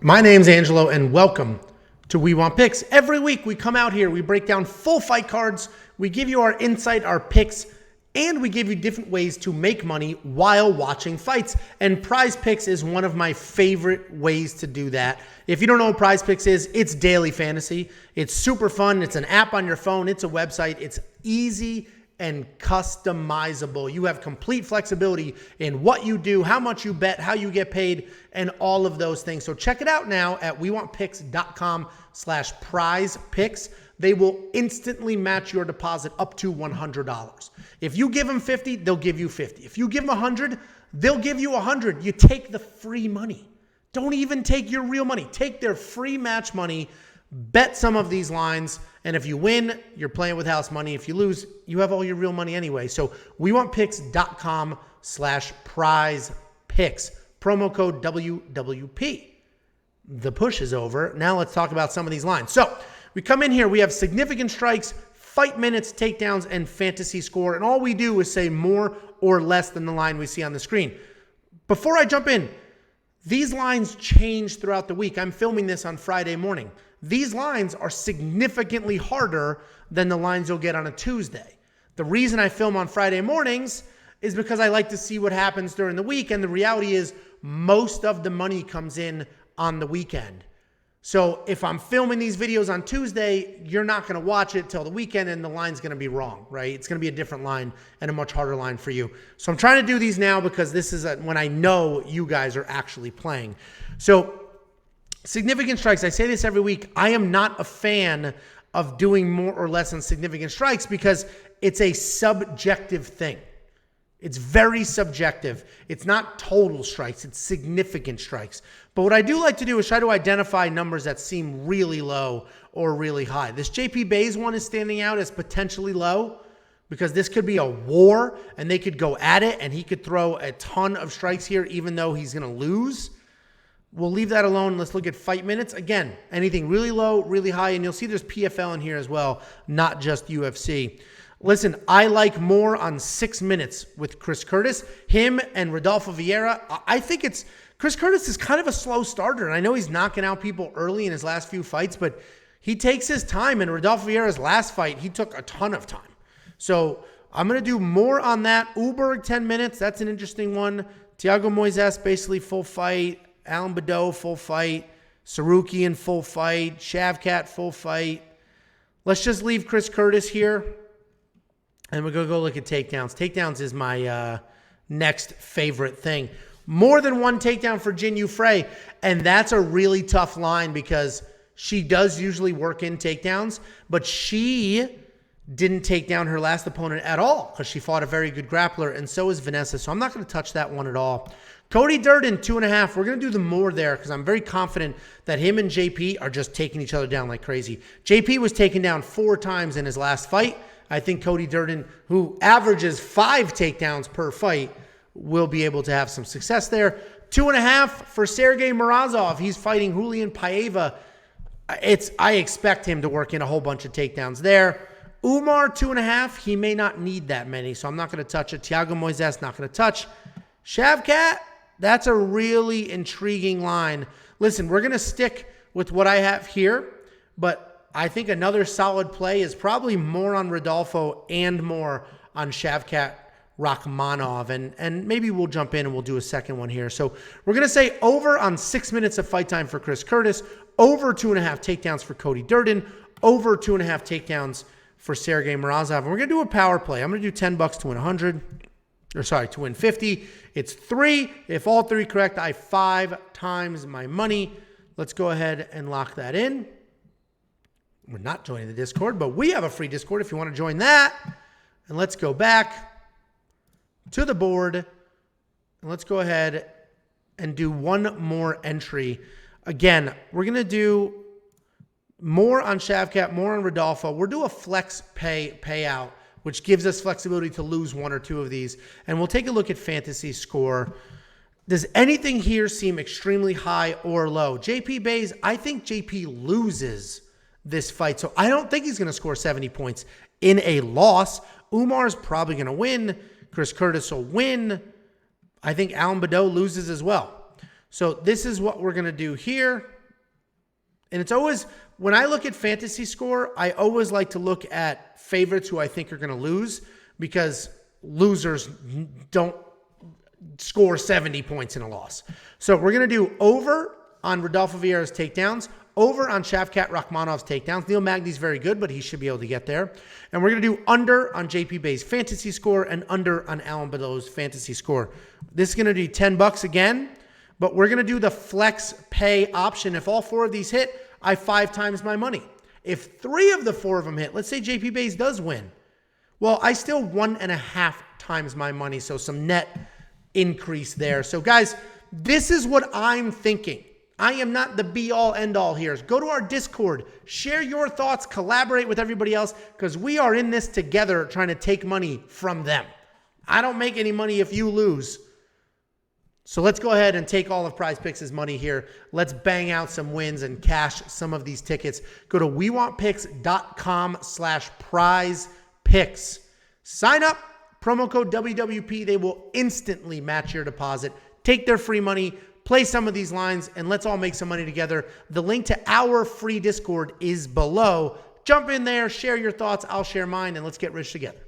My name's Angelo, and welcome to We Want Picks. Every week we come out here, we break down full fight cards, we give you our insight, our picks, and we give you different ways to make money while watching fights. And PrizePicks is one of my favorite ways to do that. If you don't know what PrizePicks is, it's daily fantasy. It's super fun. It's an app on your phone. It's a website. It's easy and customizable. You have complete flexibility in what you do, how much you bet, how you get paid, and all of those things. So check it out now at wewantpicks.com/prizepicks. They will instantly match your deposit up to $100. If you give them 50, they'll give you 50. If you give them 100, they'll give you 100. You take the free money. Don't even take your real money. Take their free match money, bet some of these lines, and if you win, you're playing with house money. If you lose, you have all your real money anyway. So wewantpicks.com/prizepicks. Promo code WWP. The push is over. Now let's talk about some of these lines. So we come in here, we have significant strikes, fight minutes, takedowns, and fantasy score. And all we do is say more or less than the line we see on the screen. Before I jump in, these lines change throughout the week. I'm filming this on Friday morning. These lines are significantly harder than the lines you'll get on a Tuesday. The reason I film on Friday mornings is because I like to see what happens during the week. And the reality is most of the money comes in on the weekend. So if I'm filming these videos on Tuesday, you're not going to watch it till the weekend and the line's going to be wrong, right? It's going to be a different line and a much harder line for you. So I'm trying to do these now because this is when I know you guys are actually playing. So significant strikes, I say this every week. I am not a fan of doing more or less on significant strikes because it's a subjective thing. It's very subjective. It's not total strikes. It's significant strikes. But what I do like to do is try to identify numbers that seem really low or really high. This JP Bays one is standing out as potentially low because this could be a war and they could go at it and he could throw a ton of strikes here even though he's going to lose. We'll leave that alone. Let's look at fight minutes. Again, anything really low, really high, and you'll see there's PFL in here as well, not just UFC. Listen, I like more on 6 minutes with Chris Curtis. Him and Rodolfo Vieira, I think Chris Curtis is kind of a slow starter, and I know he's knocking out people early in his last few fights, but he takes his time, and Rodolfo Vieira's last fight, he took a ton of time. So I'm going to do more on that. Uberg, 10 minutes. That's an interesting one. Thiago Moises, basically full fight. Alan Badeau, full fight. Tsarukyan, full fight. Shavkat, full fight. Let's just leave Chris Curtis here. And we're going to go look at takedowns. Takedowns is my next favorite thing. More than one takedown for Jin Yu Frey. And that's a really tough line because she does usually work in takedowns. But she didn't take down her last opponent at all because she fought a very good grappler. And so is Vanessa. So I'm not going to touch that one at all. Cody Durden, 2.5. We're going to do the more there because I'm very confident that him and JP are just taking each other down like crazy. JP was taken down 4 times in his last fight. I think Cody Durden, who averages 5 takedowns per fight, will be able to have some success there. 2.5 for Sergey Morozov. He's fighting Julian Paiva. I expect him to work in a whole bunch of takedowns there. Umar, 2.5. He may not need that many, so I'm not going to touch it. Thiago Moises, not going to touch. Shavkat, that's a really intriguing line. Listen, we're going to stick with what I have here, but I think another solid play is probably more on Rodolfo and more on Shavkat Rakhmonov. And maybe we'll jump in and we'll do a second one here. So we're going to say over on 6 minutes of fight time for Chris Curtis, over 2.5 takedowns for Cody Durden, over 2.5 takedowns for Sergey Morozov. And we're going to do a power play. I'm going to do $10 to win 100. To win 50. It's 3. If all 3 correct, I 5 times my money. Let's go ahead and lock that in. We're not joining the Discord, but we have a free Discord if you want to join that. And let's go back to the board. And let's go ahead and do one more entry. Again, we're going to do more on Shavkat, more on Rodolfo. We'll do a flex payout, which gives us flexibility to lose 1 or 2 of these. And we'll take a look at fantasy score. Does anything here seem extremely high or low? JP Bays, I think JP loses this fight. So I don't think he's going to score 70 points in a loss. Umar's probably going to win. Chris Curtis will win. I think Alan Badeau loses as well. So this is what we're going to do here. And it's always, when I look at fantasy score, I always like to look at favorites who I think are going to lose, because losers don't score 70 points in a loss. So we're going to do over on Rodolfo Vieira's takedowns, over on Shavkat Rakhmonov's takedowns. Neil Magny's very good, but he should be able to get there. And we're going to do under on JP Bay's fantasy score and under on Alan Badeau's fantasy score. This is going to be $10 again, but we're going to do the flex pay option. If all 4 of these hit, I 5 times my money. If 3 of the 4 of them hit, let's say JP Bays does win, well, I still 1.5 times my money, so some net increase there. So guys, this is what I'm thinking. I am not the be-all, end-all here. Go to our Discord, share your thoughts, collaborate with everybody else, because we are in this together trying to take money from them. I don't make any money if you lose. So let's go ahead and take all of PrizePicks' money here. Let's bang out some wins and cash some of these tickets. Go to wewantpicks.com/prizepicks. Sign up, promo code WWP. They will instantly match your deposit. Take their free money, play some of these lines, and let's all make some money together. The link to our free Discord is below. Jump in there, share your thoughts. I'll share mine, and let's get rich together.